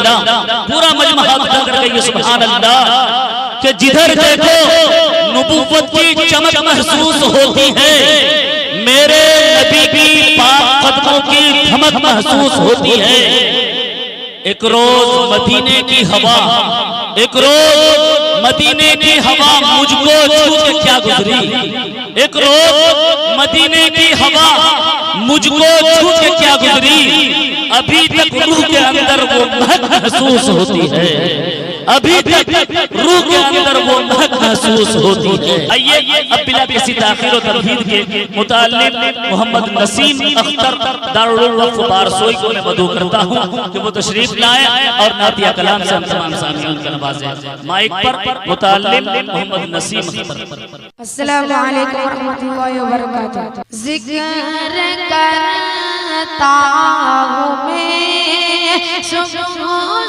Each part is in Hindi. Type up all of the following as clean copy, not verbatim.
अल्लाह, पूरा मजमा हाथ उठाकर कहिए सुभान अल्लाह। कि जिधर देखो नबूवत की चमक महसूस होती है, मेरे नबी की पाक कदमों की धमक महसूस होती है। एक रोज मदीने की हवा, एक रोज मदीने की हवा मुझको छू के क्या गुजरी, एक रोज मदीने की हवा मुझको छू के क्या गुजरी। अभी तक रूह के अंदर वो महक महसूस होती है, अभी तक रूह के अंदर वो महक महसूस होती है। आइए अब बिला किसी ताखीर और तमहीद के मुताल्लिम मोहम्मद नसीम अख्तर दारुल वक्फ बारसोई को मैं मदऊ करता हूँ कि वो तशरीफ लाए और नातिया कलाम से हम तमाम सामिईन को नवाजें। माइक पर मुताल्लिम मोहम्मद नसीम अख्तर। अस्सलामु अलैकुम रहमतुल्लाहि व बरकातुहू। जिक्र करता हूँ मैं सुबह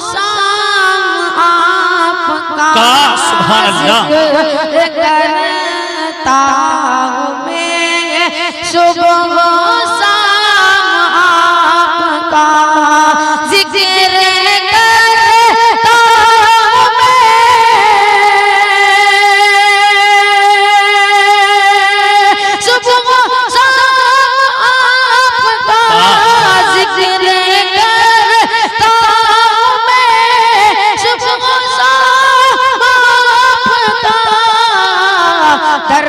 शाम आपका, सुभान अल्लाह। जिक्र करता हूँ मैं सुबह शाम आपका, जिक्र करता हूँ मैं सुबह शाम आपका, जिक्र करता हूँ मैं सुबह शाम आपका। दर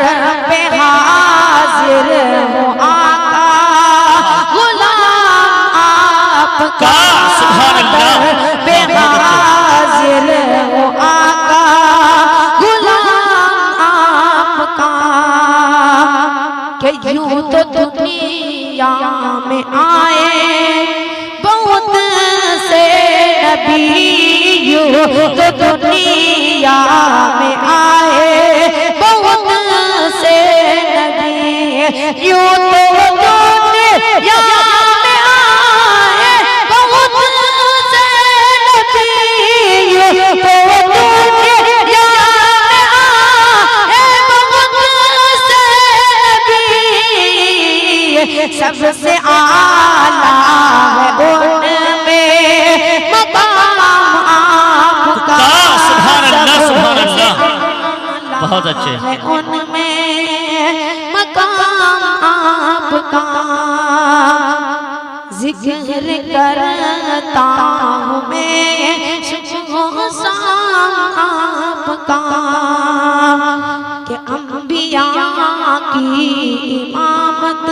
पे हाजिर हूँ आका, गुलाम आपका, सुभान अल्लाह। दर पे हाजिर हूँ आका, गुलाम आपका। कि यूं तो दुनिया में आए बहुत से नबी, यूं तो दुनिया में आए बहुत से नबी, यूं तो दुनिया में आए बहुत से नबी, यूं तो दुनिया में आए बहुत से नबी। सबसे आला है उनमें मकाम आपका, सुभान अल्लाह, सुभान अल्लाह। बहुत अच्छे। है उनमें मकाम आपका। जिक्र करता हूँ मैं सुबह शाम आपका, कि अंबिया की इमामत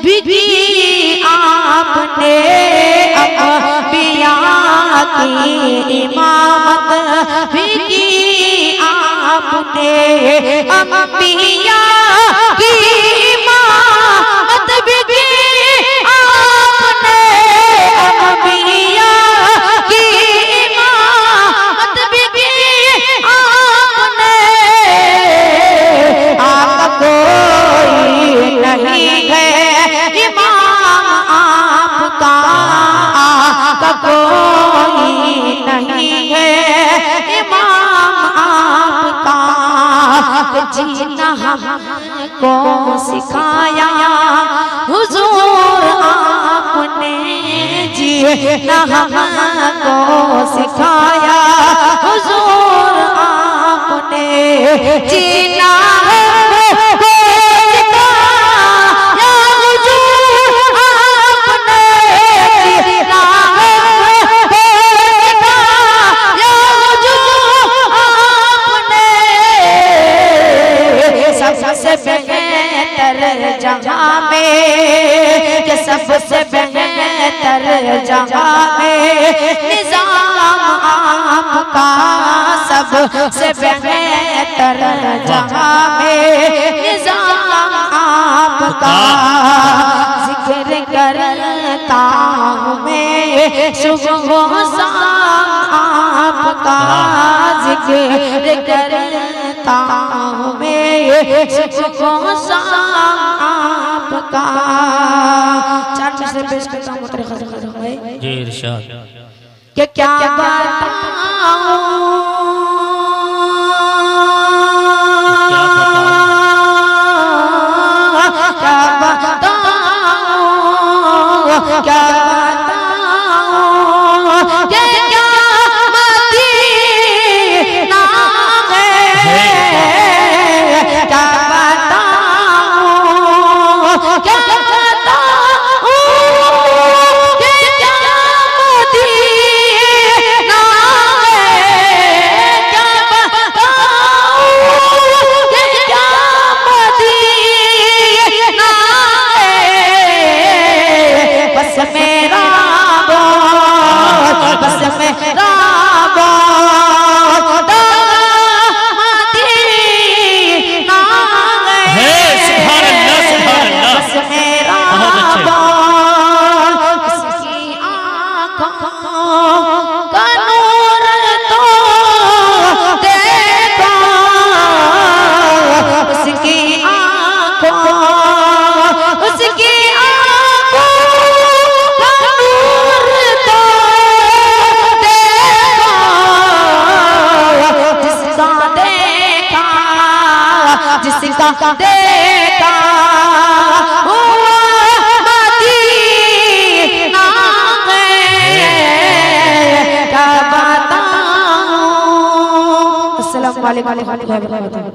भी आपने, अंबिया की इमामत भी आपने, अंबिया की इमामत भी आपने, अंबिया की इमामत भी आपने। आका कोई नहीं है इमाम आपका, आका कोई नहीं है इमाम आपका। जीना हमको सिखाया हुजूर आपने, जीना हमको सिखाया हुजूर आपने, जीना हमको सिखाया हुजूर आपने, जीना हमको सिखाया हुजूर आपने। सबसे बेहतर जहाँ में, कि सबसे बेहतर जहाँ में निजाम आपका, सबसे बेहतर जहाँ में निजाम आपका। जिक्र करता हूँ मैं सुबह शाम आपका, जिक्र करता हूँ मैं सुबह शाम आपका। चार मिसरे पेश करता हूँ तेरे खज़ाने में जी इरशाद। कि क्या बताऊं क्या बताऊं जिसका देखा हुआ मदीना है, क्या बताऊं। अस्सलाम वालेकुम।